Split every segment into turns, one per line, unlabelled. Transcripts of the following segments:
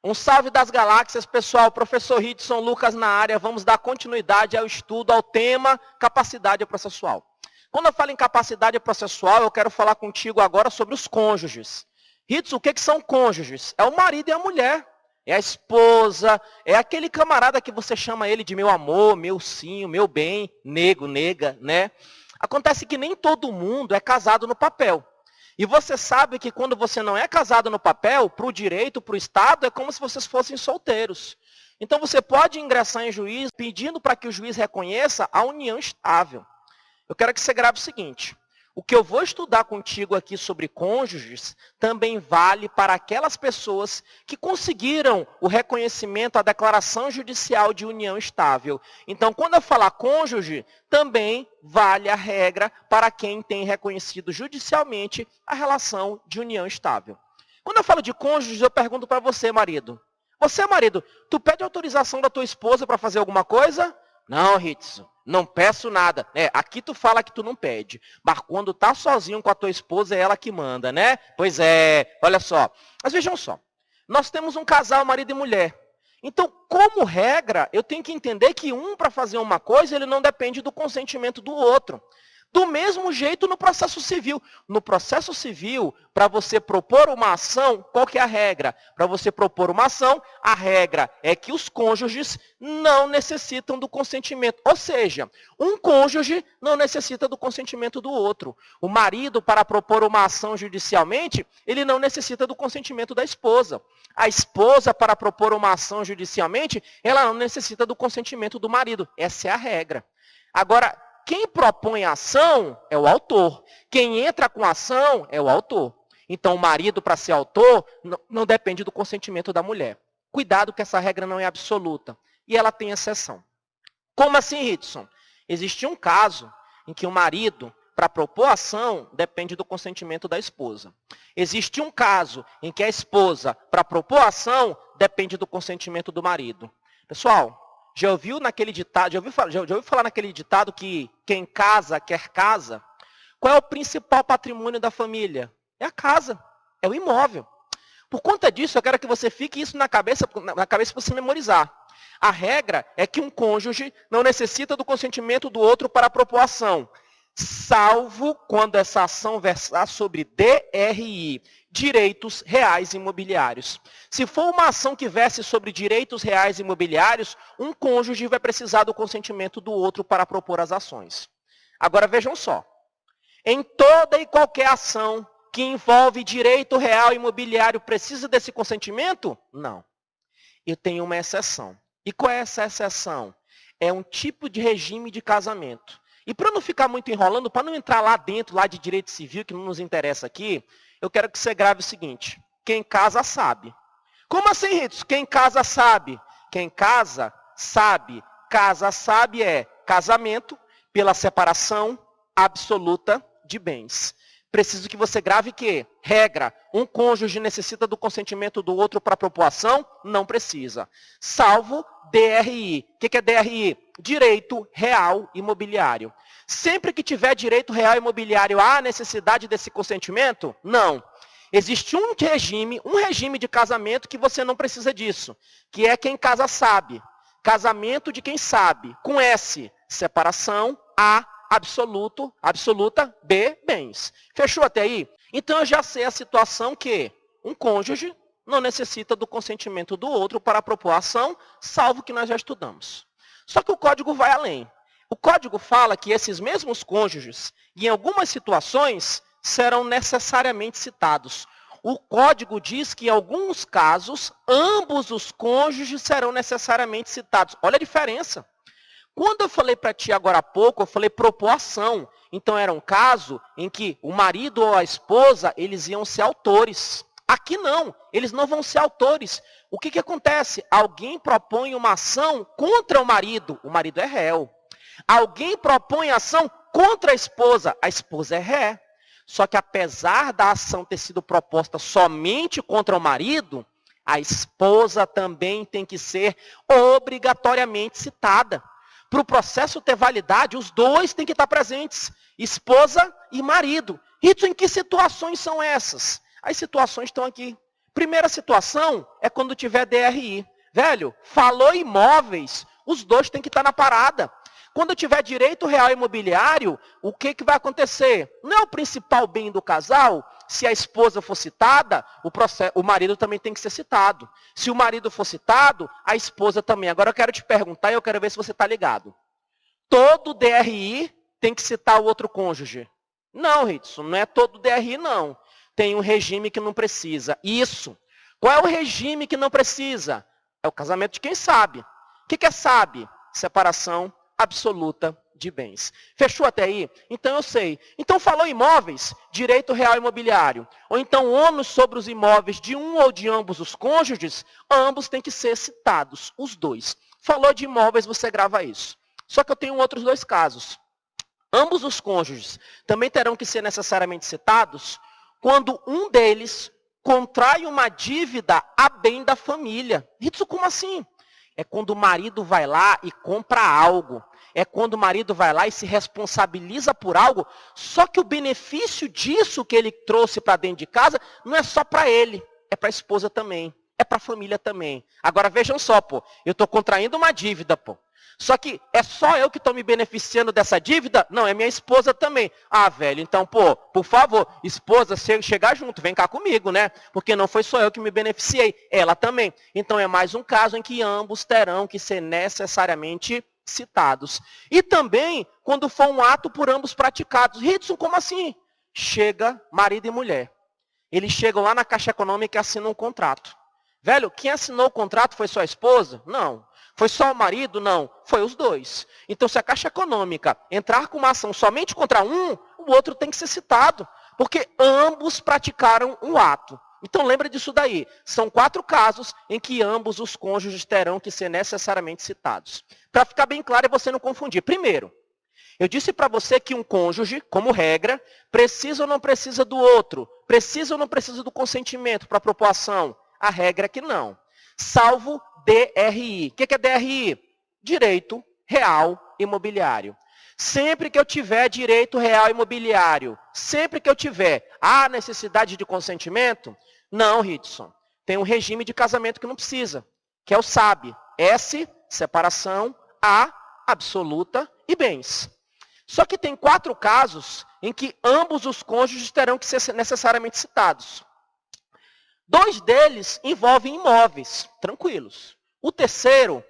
Um salve das galáxias, pessoal. Professor Ridson, Lucas na área. Vamos dar continuidade ao estudo, ao tema capacidade processual. Quando eu falo em capacidade processual, eu quero falar contigo agora sobre os cônjuges. Ridson, o que são cônjuges? É o marido e a mulher. É a esposa, é aquele camarada que você chama ele de meu amor, meu sim, meu bem, nego, nega, né? Acontece que nem todo mundo é casado no papel. E você sabe que quando você não é casado no papel, para o direito, para o Estado, é como se vocês fossem solteiros. Então você pode ingressar em juízo pedindo para que o juiz reconheça a união estável. Eu quero que você grave o seguinte. O que eu vou estudar contigo aqui sobre cônjuges também vale para aquelas pessoas que conseguiram o reconhecimento, a declaração judicial de união estável. Então, quando eu falar cônjuge, também vale a regra para quem tem reconhecido judicialmente a relação de união estável. Quando eu falo de cônjuges, eu pergunto para você, marido. Você, marido, tu pede autorização da tua esposa para fazer alguma coisa? Não, Ritson, não peço nada. Aqui tu fala que tu não pede. Mas quando tá sozinho com a tua esposa, é ela que manda, né? Pois é, olha só. Mas vejam só. Nós temos um casal, marido e mulher. Então, como regra, eu tenho que entender que para fazer uma coisa, ele não depende do consentimento do outro. Do mesmo jeito no processo civil. No processo civil, para você propor uma ação, qual que é a regra? Para você propor uma ação, a regra é que os cônjuges não necessitam do consentimento. Ou seja, um cônjuge não necessita do consentimento do outro. O marido, para propor uma ação judicialmente, ele não necessita do consentimento da esposa. A esposa, para propor uma ação judicialmente, ela não necessita do consentimento do marido. Essa é a regra. Agora, quem propõe a ação é o autor. Quem entra com a ação é o autor. Então, o marido, para ser autor, não depende do consentimento da mulher. Cuidado que essa regra não é absoluta. E ela tem exceção. Como assim, Ridson? Existe um caso em que o marido, para propor a ação, depende do consentimento da esposa. Existe um caso em que a esposa, para propor a ação, depende do consentimento do marido. Pessoal, já ouviu naquele ditado, já ouviu falar naquele ditado que quem casa quer casa? Qual é o principal patrimônio da família? É a casa, é o imóvel. Por conta disso, eu quero que você fique isso na cabeça para você memorizar. A regra é que um cônjuge não necessita do consentimento do outro para a propor ação, salvo quando essa ação versar sobre DRI, direitos reais imobiliários. Se for uma ação que verse sobre direitos reais imobiliários, um cônjuge vai precisar do consentimento do outro para propor as ações. Agora vejam só. Em toda e qualquer ação que envolve direito real imobiliário, precisa desse consentimento? Não. Eu tenho uma exceção. E qual é essa exceção? É um tipo de regime de casamento. E para não ficar muito enrolando, para não entrar lá dentro, lá de direito civil, que não nos interessa aqui, eu quero que você grave o seguinte. Quem casa sabe. Como assim, Ritson? Quem casa sabe. Quem casa sabe. Casa sabe é casamento pela separação absoluta de bens. Preciso que você grave que, regra, um cônjuge necessita do consentimento do outro para propor ação? Não precisa. Salvo DRI. O que é DRI? Direito Real Imobiliário. Sempre que tiver direito real imobiliário, há necessidade desse consentimento? Não. Existe um regime de casamento que você não precisa disso, que é quem casa sabe. Casamento de quem sabe. Com S, separação. A, absoluta. B, bens. Fechou até aí? Então eu já sei a situação que um cônjuge não necessita do consentimento do outro para propor ação, salvo que nós já estudamos. Só que o código vai além. O código fala que esses mesmos cônjuges, em algumas situações, serão necessariamente citados. O código diz que, em alguns casos, ambos os cônjuges serão necessariamente citados. Olha a diferença. Quando eu falei para ti agora há pouco, eu falei propor ação. Então, era um caso em que o marido ou a esposa, eles iam ser autores. Aqui não, eles não vão ser autores. O que acontece? Alguém propõe uma ação contra o marido é réu. Alguém propõe ação contra a esposa é ré. Só que apesar da ação ter sido proposta somente contra o marido, a esposa também tem que ser obrigatoriamente citada. Para o processo ter validade, os dois têm que estar presentes, esposa e marido. Rito, em que situações são essas? As situações estão aqui. Primeira situação é quando tiver DRI. Velho, falou imóveis, os dois têm que estar na parada. Quando tiver direito real imobiliário, o que vai acontecer? Não é o principal bem do casal? Se a esposa for citada, o marido também tem que ser citado. Se o marido for citado, a esposa também. Agora eu quero te perguntar e eu quero ver se você está ligado. Todo DRI tem que citar o outro cônjuge? Não, Ritson, não é todo DRI, não. Tem um regime que não precisa. Isso. Qual é o regime que não precisa? É o casamento de quem sabe. O que é sabe? Separação absoluta de bens. Fechou até aí? Então eu sei. Então falou imóveis, direito real imobiliário. Ou então ônus sobre os imóveis de um ou de ambos os cônjuges, ambos têm que ser citados, os dois. Falou de imóveis, você grava isso. Só que eu tenho outros dois casos. Ambos os cônjuges também terão que ser necessariamente citados quando um deles contrai uma dívida a bem da família. Isso como assim? É quando o marido vai lá e compra algo. É quando o marido vai lá e se responsabiliza por algo, só que o benefício disso que ele trouxe para dentro de casa não é só para ele, é para a esposa também, é para a família também. Agora vejam só, pô, eu estou contraindo uma dívida, pô. Só que é só eu que estou me beneficiando dessa dívida? Não, é minha esposa também. Ah, velho, então, pô, por favor, esposa, chega junto, vem cá comigo, né? Porque não foi só eu que me beneficiei, ela também. Então é mais um caso em que ambos terão que ser necessariamente citados. E também quando for um ato por ambos praticados. Ritson, como assim? Chega marido e mulher. Eles chegam lá na Caixa Econômica e assinam um contrato. Velho, quem assinou o contrato foi sua esposa? Não. Foi só o marido? Não. Foi os dois. Então, se a Caixa Econômica entrar com uma ação somente contra um, o outro tem que ser citado. Porque ambos praticaram um ato. Então, lembra disso daí. São 4 casos em que ambos os cônjuges terão que ser necessariamente citados. Para ficar bem claro e você não confundir. Primeiro, eu disse para você que um cônjuge, como regra, precisa ou não precisa do outro. Precisa ou não precisa do consentimento para a propor ação. A regra é que não. Salvo DRI. O que é DRI? Direito real imobiliário. Sempre que eu tiver direito real imobiliário, sempre que eu tiver a necessidade de consentimento, não, Ritson. Tem um regime de casamento que não precisa, que é o SAB. S, separação, A, absoluta e bens. Só que tem 4 casos em que ambos os cônjuges terão que ser necessariamente citados. 2 deles envolvem imóveis, tranquilos. O terceiro,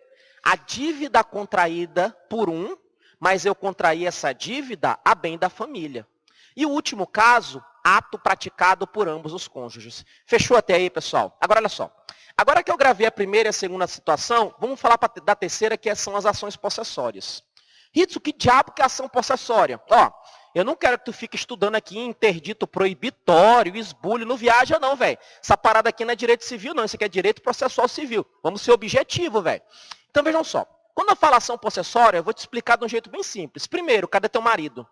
a dívida contraída por um, mas eu contraí essa dívida a bem da família. E o último caso, ato praticado por ambos os cônjuges. Fechou até aí, pessoal? Agora, olha só. Agora que eu gravei a primeira e a segunda situação, vamos falar da terceira, que são as ações possessórias. Ritson, que diabo que é ação possessória? Ó, eu não quero que tu fique estudando aqui interdito proibitório, esbulho, não viaja não, velho. Essa parada aqui não é direito civil, não. Isso aqui é direito processual civil. Vamos ser objetivo, velho. Então, vejam só. Quando eu falo ação possessória, eu vou te explicar de um jeito bem simples. Primeiro, cadê teu marido?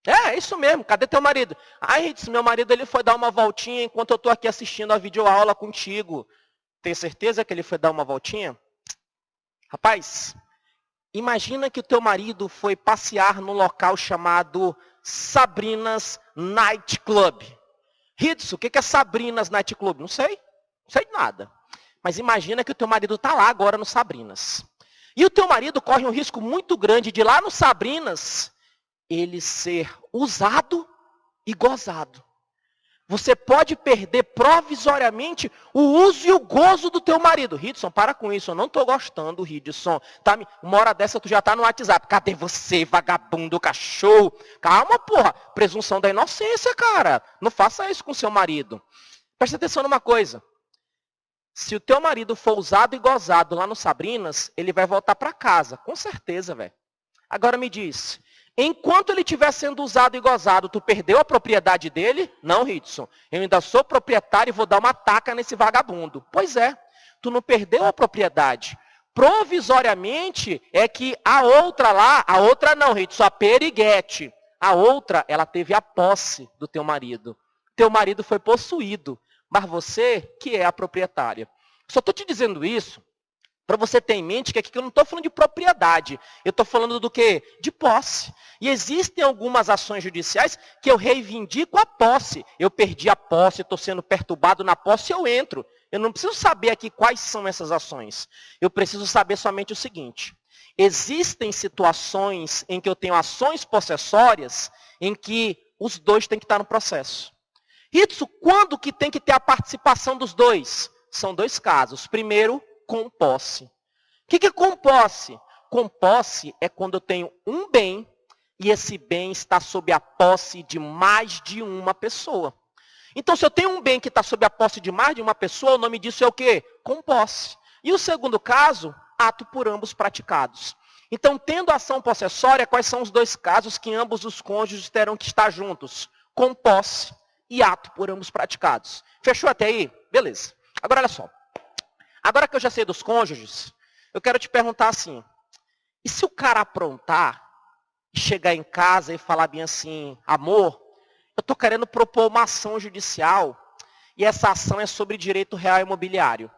É isso mesmo, cadê teu marido? Ai, Ritson, meu marido ele foi dar uma voltinha enquanto eu estou aqui assistindo a videoaula contigo. Tem certeza que ele foi dar uma voltinha? Rapaz, imagina que o teu marido foi passear num local chamado Sabrina's Night Club. Ritson, o que é Sabrina's Night Club? Não sei de nada. Mas imagina que o teu marido está lá agora no Sabrina's. E o teu marido corre um risco muito grande de lá no Sabrina's ele ser usado e gozado. Você pode perder provisoriamente o uso e o gozo do teu marido. Ritson, para com isso, eu não estou gostando, Ritson. Tá, uma hora dessa tu já está no WhatsApp. Cadê você, vagabundo, cachorro? Calma, porra. Presunção da inocência, cara. Não faça isso com seu marido. Presta atenção numa coisa. Se o teu marido for usado e gozado lá no Sabrina's, ele vai voltar para casa. Com certeza, velho. Agora me diz, enquanto ele estiver sendo usado e gozado, tu perdeu a propriedade dele? Não, Ritson. Eu ainda sou proprietário e vou dar uma taca nesse vagabundo. Pois é, tu não perdeu a propriedade. Provisoriamente é que a outra lá, a outra não, Ritson, a periguete. A outra, ela teve a posse do teu marido. Teu marido foi possuído, mas você que é a proprietária. Só estou te dizendo isso Para você ter em mente que aqui eu não estou falando de propriedade, eu estou falando do quê? De posse. E existem algumas ações judiciais que eu reivindico a posse. Eu perdi a posse, estou sendo perturbado na posse, eu entro. Eu não preciso saber aqui quais são essas ações. Eu preciso saber somente o seguinte. Existem situações em que eu tenho ações possessórias em que os dois têm que estar no processo. Isso, quando que tem que ter a participação dos dois? São dois casos. Primeiro, com posse. O que é com posse? Com posse é quando eu tenho um bem e esse bem está sob a posse de mais de uma pessoa. Então, se eu tenho um bem que está sob a posse de mais de uma pessoa, o nome disso é o quê? Com posse. E o segundo caso, ato por ambos praticados. Então, tendo ação possessória, quais são os dois casos que ambos os cônjuges terão que estar juntos? Com posse e ato por ambos praticados. Fechou até aí? Beleza. Agora, olha só. Agora que eu já sei dos cônjuges, eu quero te perguntar assim, e se o cara aprontar, chegar em casa e falar bem assim, amor, eu estou querendo propor uma ação judicial e essa ação é sobre direito real imobiliário.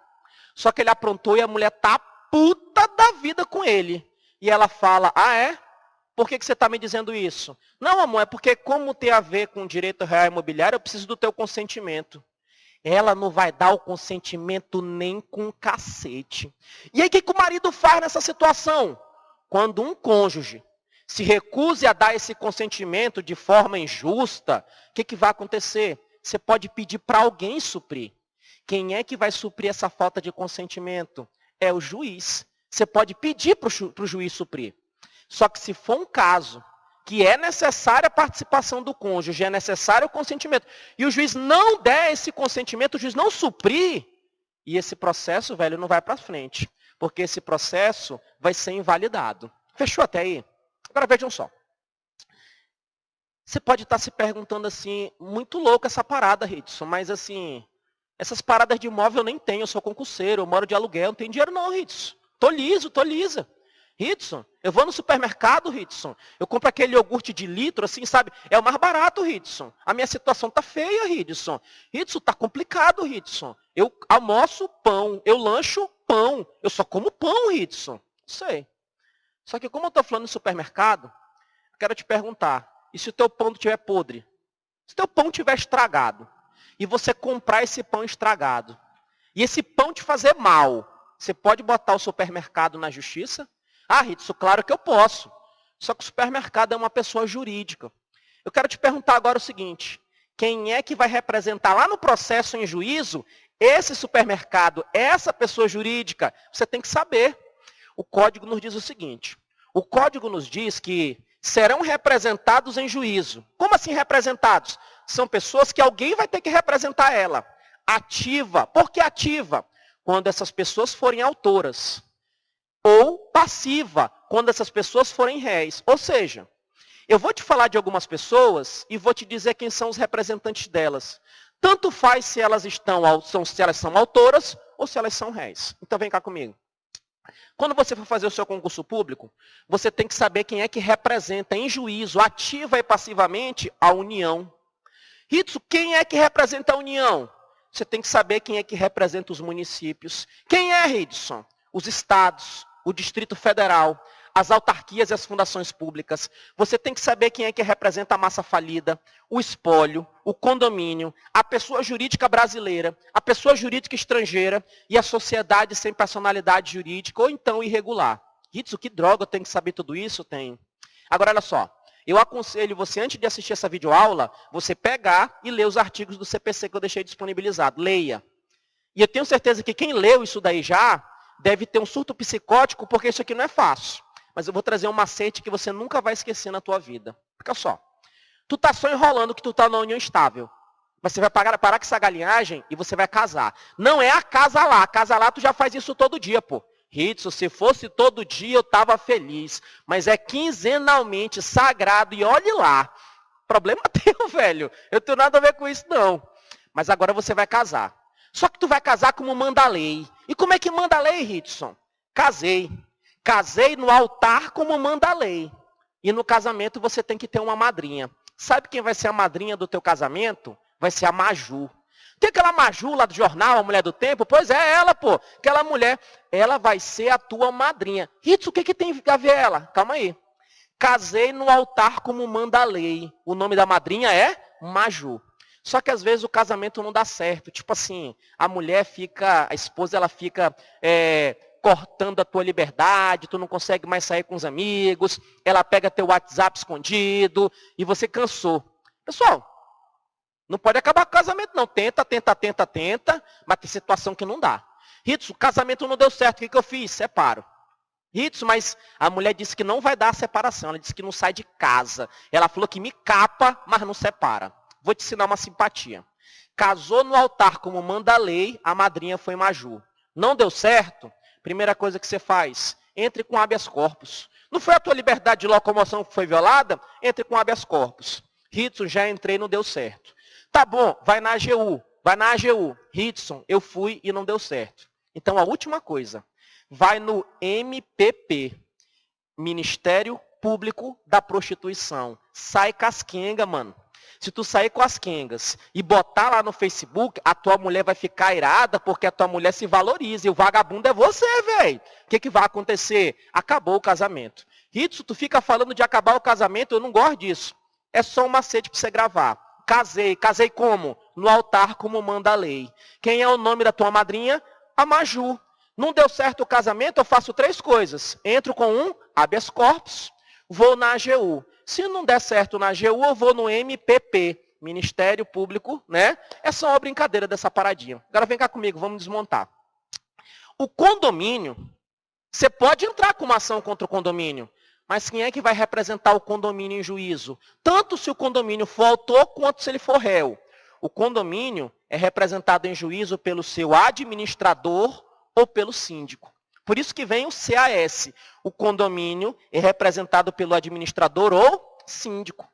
Só que ele aprontou e a mulher tá puta da vida com ele. E ela fala, ah é? Por que você está me dizendo isso? Não, amor, é porque como tem a ver com direito real imobiliário, eu preciso do teu consentimento. Ela não vai dar o consentimento nem com cacete. E aí o que o marido faz nessa situação? Quando um cônjuge se recuse a dar esse consentimento de forma injusta, o que vai acontecer? Você pode pedir para alguém suprir. Quem é que vai suprir essa falta de consentimento? É o juiz. Você pode pedir para o juiz suprir. Só que se for um caso que é necessária a participação do cônjuge, é necessário o consentimento, e o juiz não der esse consentimento, o juiz não suprir, e esse processo, velho, não vai para frente. Porque esse processo vai ser invalidado. Fechou até aí? Agora vejam só. Você pode estar se perguntando assim, muito louco essa parada, Ritson, mas assim, essas paradas de imóvel eu nem tenho, eu sou concurseiro, eu moro de aluguel, não tenho dinheiro não, Ritson. Tô lisa. Ritson, eu vou no supermercado, Ritson, eu compro aquele iogurte de litro, assim, sabe? É o mais barato, Ritson. A minha situação tá feia, Ritson. Ritson, tá complicado, Ritson. Eu almoço pão, eu lancho pão, eu só como pão, Ritson. Sei. Só que como eu estou falando no supermercado, eu quero te perguntar, e se o teu pão estiver podre? Se o teu pão estiver estragado, e você comprar esse pão estragado, e esse pão te fazer mal, você pode botar o supermercado na justiça? Ah, Ritson, claro que eu posso. Só que o supermercado é uma pessoa jurídica. Eu quero te perguntar agora o seguinte, quem é que vai representar lá no processo em juízo esse supermercado, essa pessoa jurídica? Você tem que saber. O código nos diz o seguinte, o código nos diz que serão representados em juízo. Como assim representados? São pessoas que alguém vai ter que representar ela. Ativa. Por que ativa? Quando essas pessoas forem autoras. Ou passiva, quando essas pessoas forem réis. Ou seja, eu vou te falar de algumas pessoas e vou te dizer quem são os representantes delas. Tanto faz se elas são autoras ou se elas são réis. Então vem cá comigo. Quando você for fazer o seu concurso público, você tem que saber quem é que representa em juízo, ativa e passivamente, a União. Ritson, quem é que representa a União? Você tem que saber quem é que representa os municípios. Quem é, Ritson? Os estados, o Distrito Federal, as autarquias e as fundações públicas. Você tem que saber quem é que representa a massa falida, o espólio, o condomínio, a pessoa jurídica brasileira, a pessoa jurídica estrangeira e a sociedade sem personalidade jurídica ou então irregular. Ritson, que droga, eu tenho que saber tudo isso? Tem. Agora, olha só. Eu aconselho você, antes de assistir essa videoaula, você pegar e ler os artigos do CPC que eu deixei disponibilizado. Leia. E eu tenho certeza que quem leu isso daí já deve ter um surto psicótico, porque isso aqui não é fácil. Mas eu vou trazer um macete que você nunca vai esquecer na tua vida. Fica só. Tu tá só enrolando que tu tá na união estável. Mas você vai parar com essa galinhagem e você vai casar. Não é a casa lá. A casa lá tu já faz isso todo dia, pô. Ritson, se fosse todo dia eu tava feliz. Mas é quinzenalmente, sagrado e olhe lá. Problema teu, velho. Eu tenho nada a ver com isso, não. Mas agora você vai casar. Só que tu vai casar como manda a lei. E como é que manda a lei, Ritson? Casei. Casei no altar como manda a lei. E no casamento você tem que ter uma madrinha. Sabe quem vai ser a madrinha do teu casamento? Vai ser a Maju. Que aquela Maju lá do jornal, a mulher do tempo? Pois é, ela, pô. Aquela mulher, ela vai ser a tua madrinha. Ritz, o que tem a ver ela? Calma aí. Casei no altar como manda a lei. O nome da madrinha é Maju. Só que às vezes o casamento não dá certo. Tipo assim, a esposa ela fica cortando a tua liberdade, tu não consegue mais sair com os amigos, ela pega teu WhatsApp escondido e você cansou. Pessoal, não pode acabar com o casamento não. Tenta, mas tem situação que não dá. Ritz, o casamento não deu certo, o que eu fiz? Separo. Ritz, mas a mulher disse que não vai dar a separação, ela disse que não sai de casa. Ela falou que me capa, mas não separa. Vou te ensinar uma simpatia. Casou no altar como manda a lei, a madrinha foi Maju. Não deu certo? Primeira coisa que você faz, entre com habeas corpus. Não foi a tua liberdade de locomoção que foi violada? Entre com habeas corpus. Ritson, já entrei, não deu certo. Tá bom, vai na AGU. Ritson, eu fui e não deu certo. Então, a última coisa, vai no MPP, Ministério Público da Prostituição. Sai casquenga, mano. Se tu sair com as quengas e botar lá no Facebook, a tua mulher vai ficar irada porque a tua mulher se valoriza. E o vagabundo é você, velho. O que vai acontecer? Acabou o casamento. Ritson, tu fica falando de acabar o casamento, eu não gosto disso. É só um macete para você gravar. Casei como? No altar como manda a lei. Quem é o nome da tua madrinha? A Maju. Não deu certo o casamento, eu faço 3 coisas. Entro com um habeas corpus, vou na AGU. Se não der certo na AGU, eu vou no MPP, Ministério Público, né? É só uma brincadeira dessa paradinha. Agora vem cá comigo, vamos desmontar. O condomínio, você pode entrar com uma ação contra o condomínio, mas quem é que vai representar o condomínio em juízo? Tanto se o condomínio for autor, quanto se ele for réu. O condomínio é representado em juízo pelo seu administrador ou pelo síndico. Por isso que vem o CAS. O condomínio é representado pelo administrador ou síndico.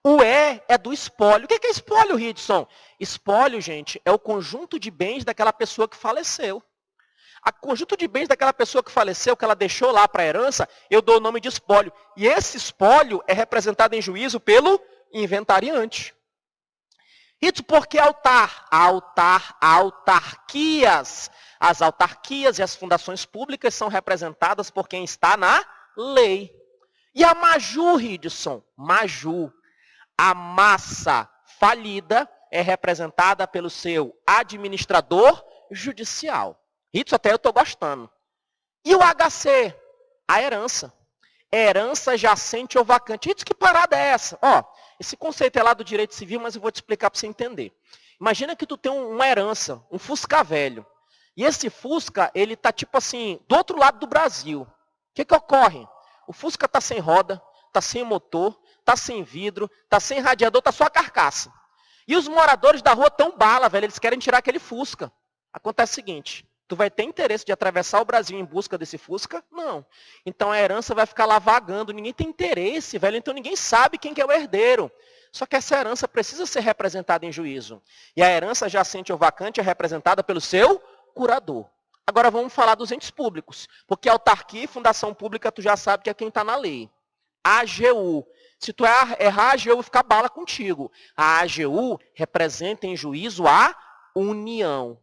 O E é do espólio. O que é espólio, Ridson? Espólio, gente, é o conjunto de bens daquela pessoa que faleceu. O conjunto de bens daquela pessoa que faleceu, que ela deixou lá para a herança, eu dou o nome de espólio. E esse espólio é representado em juízo pelo inventariante. Ridson, por que altar? Autarquias. As autarquias e as fundações públicas são representadas por quem está na lei. E a Maju, Ridson? Maju. A massa falida é representada pelo seu administrador judicial. Ridson, até eu estou gostando. E o HC? A herança. Herança jacente ou vacante. Ridson, que parada é essa? Esse conceito é lá do direito civil, mas eu vou te explicar para você entender. Imagina que tu tem uma herança, um Fusca velho. E esse Fusca, ele está tipo assim, do outro lado do Brasil. O que ocorre? O Fusca está sem roda, está sem motor, está sem vidro, está sem radiador, está só a carcaça. E os moradores da rua estão bala, velho, eles querem tirar aquele Fusca. Acontece o seguinte, tu vai ter interesse de atravessar o Brasil em busca desse Fusca? Não. Então a herança vai ficar lá vagando, ninguém tem interesse, velho, então ninguém sabe quem que é o herdeiro. Só que essa herança precisa ser representada em juízo. E a herança jacente ou vacante é representada pelo seu curador. Agora vamos falar dos entes públicos, porque autarquia e fundação pública tu já sabe que é quem está na lei. AGU. Se tu errar, a AGU fica bala contigo. A AGU representa em juízo a união.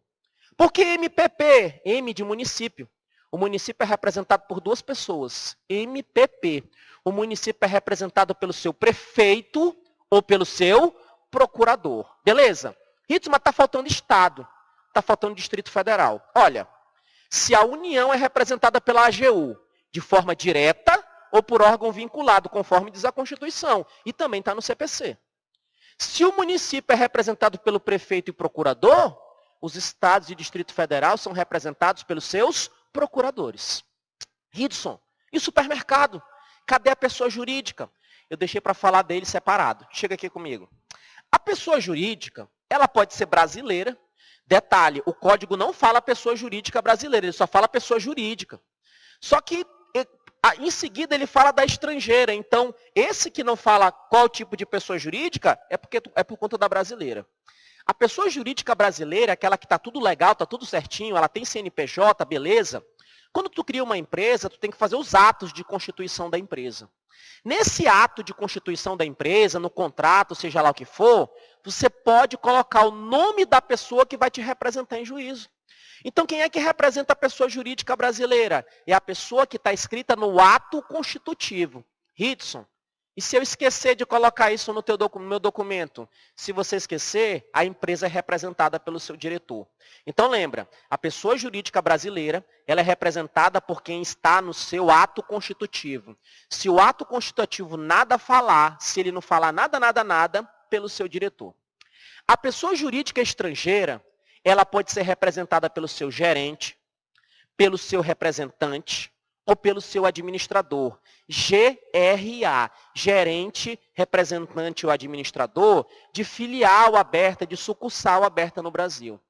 Por que MPP? M de município. O município é representado por 2 pessoas. MPP. O município é representado pelo seu prefeito ou pelo seu procurador. Beleza? Ritmo, mas está faltando estado. Está faltando Distrito Federal. Olha, se a União é representada pela AGU de forma direta ou por órgão vinculado, conforme diz a Constituição, e também está no CPC. Se o município é representado pelo prefeito e procurador, os estados e Distrito Federal são representados pelos seus procuradores. Ridson, e supermercado? Cadê a pessoa jurídica? Eu deixei para falar dele separado. Chega aqui comigo. A pessoa jurídica, ela pode ser brasileira. Detalhe, o código não fala pessoa jurídica brasileira, ele só fala pessoa jurídica. Só que, em seguida, ele fala da estrangeira. Então, esse que não fala qual tipo de pessoa jurídica, é por conta da brasileira. A pessoa jurídica brasileira, aquela que está tudo legal, está tudo certinho, ela tem CNPJ, beleza. Quando tu cria uma empresa, tu tem que fazer os atos de constituição da empresa. Nesse ato de constituição da empresa, no contrato, seja lá o que for, você pode colocar o nome da pessoa que vai te representar em juízo. Então, quem é que representa a pessoa jurídica brasileira? É a pessoa que está escrita no ato constitutivo. Ritson, e se eu esquecer de colocar isso no meu documento? Se você esquecer, a empresa é representada pelo seu diretor. Então, lembra, a pessoa jurídica brasileira, ela é representada por quem está no seu ato constitutivo. Se o ato constitutivo nada falar, se ele não falar nada, pelo seu diretor. A pessoa jurídica estrangeira, ela pode ser representada pelo seu gerente, pelo seu representante ou pelo seu administrador. GRA, gerente, representante ou administrador de filial aberta, de sucursal aberta no Brasil.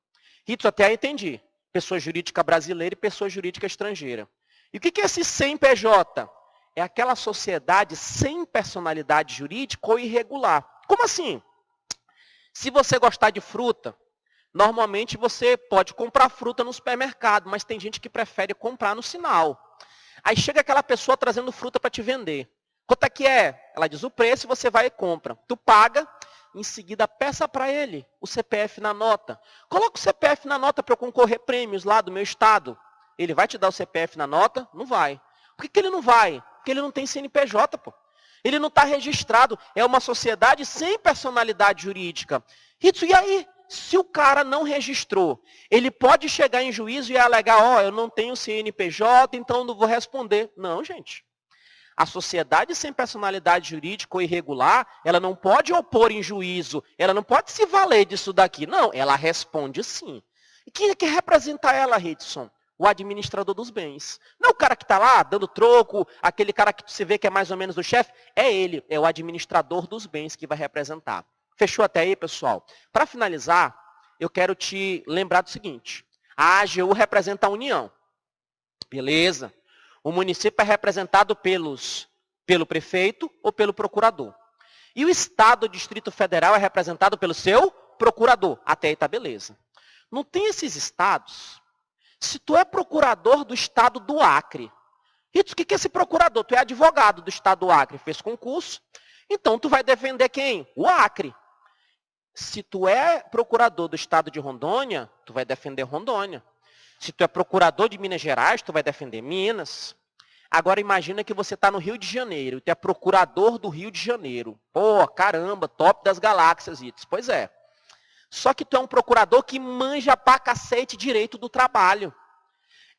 Isso até aí entendi. Pessoa jurídica brasileira e pessoa jurídica estrangeira. E o que é esse CNPJ? É aquela sociedade sem personalidade jurídica ou irregular. Como assim? Se você gostar de fruta, normalmente você pode comprar fruta no supermercado, mas tem gente que prefere comprar no sinal. Aí chega aquela pessoa trazendo fruta para te vender. Quanto é que é? Ela diz o preço e você vai e compra. Tu paga, em seguida peça para ele o CPF na nota. Coloca o CPF na nota para eu concorrer prêmios lá do meu estado. Ele vai te dar o CPF na nota? Não vai. Por que ele não vai? Porque ele não tem CNPJ, pô. Ele não está registrado. É uma sociedade sem personalidade jurídica. E aí? Se o cara não registrou, ele pode chegar em juízo e alegar, eu não tenho CNPJ, então não vou responder. Não, gente. A sociedade sem personalidade jurídica ou irregular, ela não pode opor em juízo, ela não pode se valer disso daqui. Não, ela responde sim. E quem é que representa ela, Ritson? O administrador dos bens. Não é o cara que está lá dando troco, aquele cara que você vê que é mais ou menos o chefe, é ele, é o administrador dos bens que vai representar. Fechou até aí, pessoal? Para finalizar, eu quero te lembrar do seguinte. A AGU representa a União. Beleza. O município é representado pelo prefeito ou pelo procurador. E o Estado, o Distrito Federal, é representado pelo seu procurador. Até aí está beleza. Não tem esses estados? Se tu é procurador do Estado do Acre, e o que é esse procurador? Tu é advogado do Estado do Acre, fez concurso, então tu vai defender quem? O Acre. Se tu é procurador do estado de Rondônia, tu vai defender Rondônia. Se tu é procurador de Minas Gerais, tu vai defender Minas. Agora imagina que você está no Rio de Janeiro, e tu é procurador do Rio de Janeiro. Pô, caramba, top das galáxias, Itos. Pois é. Só que tu é um procurador que manja pra cacete direito do trabalho.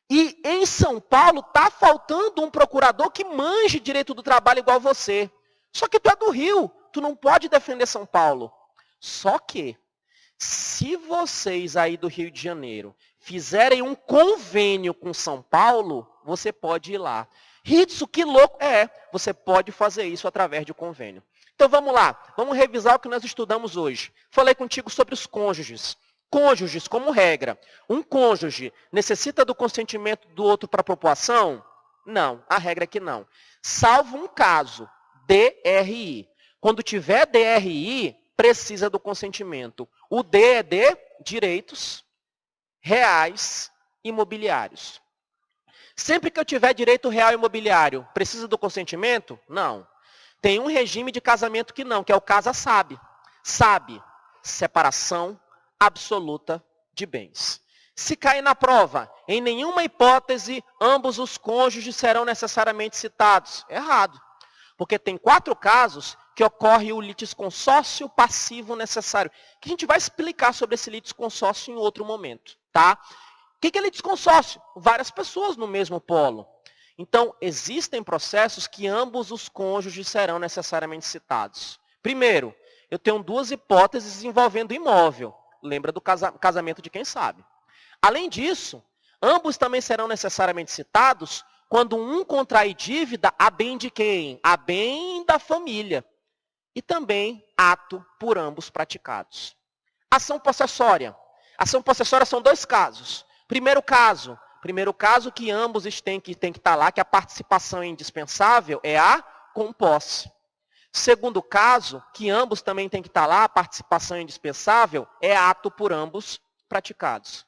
E em São Paulo tá faltando um procurador que manje direito do trabalho igual você. Só que tu é do Rio, tu não pode defender São Paulo. Só que, se vocês aí do Rio de Janeiro fizerem um convênio com São Paulo, você pode ir lá. Ritson, que louco! Você pode fazer isso através de um convênio. Então vamos lá, vamos revisar o que nós estudamos hoje. Falei contigo sobre os cônjuges. Cônjuges, como regra, um cônjuge necessita do consentimento do outro para a população? Não, a regra é que não. Salvo um caso, DRI. Quando tiver DRI, precisa do consentimento. O D é de direitos reais imobiliários. Sempre que eu tiver direito real imobiliário, precisa do consentimento? Não. Tem um regime de casamento que não, que é o casa-sabe. Sabe, separação absoluta de bens. Se cair na prova, em nenhuma hipótese, ambos os cônjuges serão necessariamente citados. Errado. Porque tem 4 casos que ocorre o litisconsórcio passivo necessário. Que a gente vai explicar sobre esse litisconsórcio em outro momento. Tá? O que é litisconsórcio? Várias pessoas no mesmo polo. Então, existem processos que ambos os cônjuges serão necessariamente citados. Primeiro, eu tenho 2 hipóteses envolvendo imóvel. Lembra do casamento de quem sabe. Além disso, ambos também serão necessariamente citados quando um contrair dívida a bem de quem? A bem da família. E também ato por ambos praticados. Ação possessória. Ação possessória são 2 casos. Primeiro caso que ambos têm que estar lá, que a participação é indispensável, é a composse. Segundo caso, que ambos também têm que estar lá, a participação é indispensável, é ato por ambos praticados.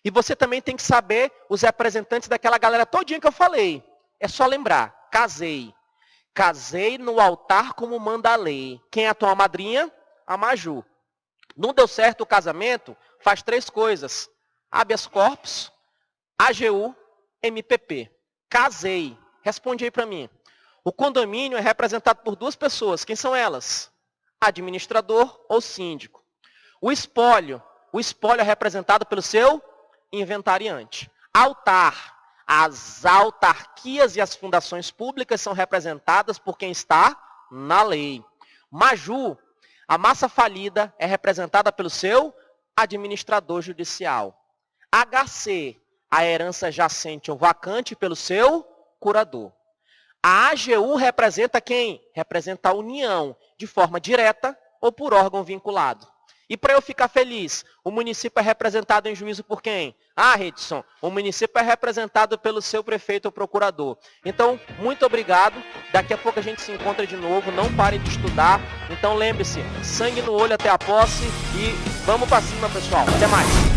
E você também tem que saber os representantes daquela galera todinha que eu falei. É só lembrar, casei. Casei no altar como manda a lei. Quem é a tua madrinha? A Maju. Não deu certo o casamento? Faz 3 coisas. Habeas corpus, AGU, MPP. Casei. Responde aí para mim. O condomínio é representado por 2 pessoas. Quem são elas? Administrador ou síndico. O espólio é representado pelo seu inventariante. Altar. As autarquias e as fundações públicas são representadas por quem está na lei. Maju, a massa falida é representada pelo seu administrador judicial. HC, a herança jacente ou vacante pelo seu curador. A AGU representa quem? Representa a união, de forma direta ou por órgão vinculado. E para eu ficar feliz, o município é representado em juízo por quem? Ah, Redson, o município é representado pelo seu prefeito ou procurador. Então, muito obrigado. Daqui a pouco a gente se encontra de novo. Não pare de estudar. Então, lembre-se, sangue no olho até a posse. E vamos para cima, pessoal. Até mais.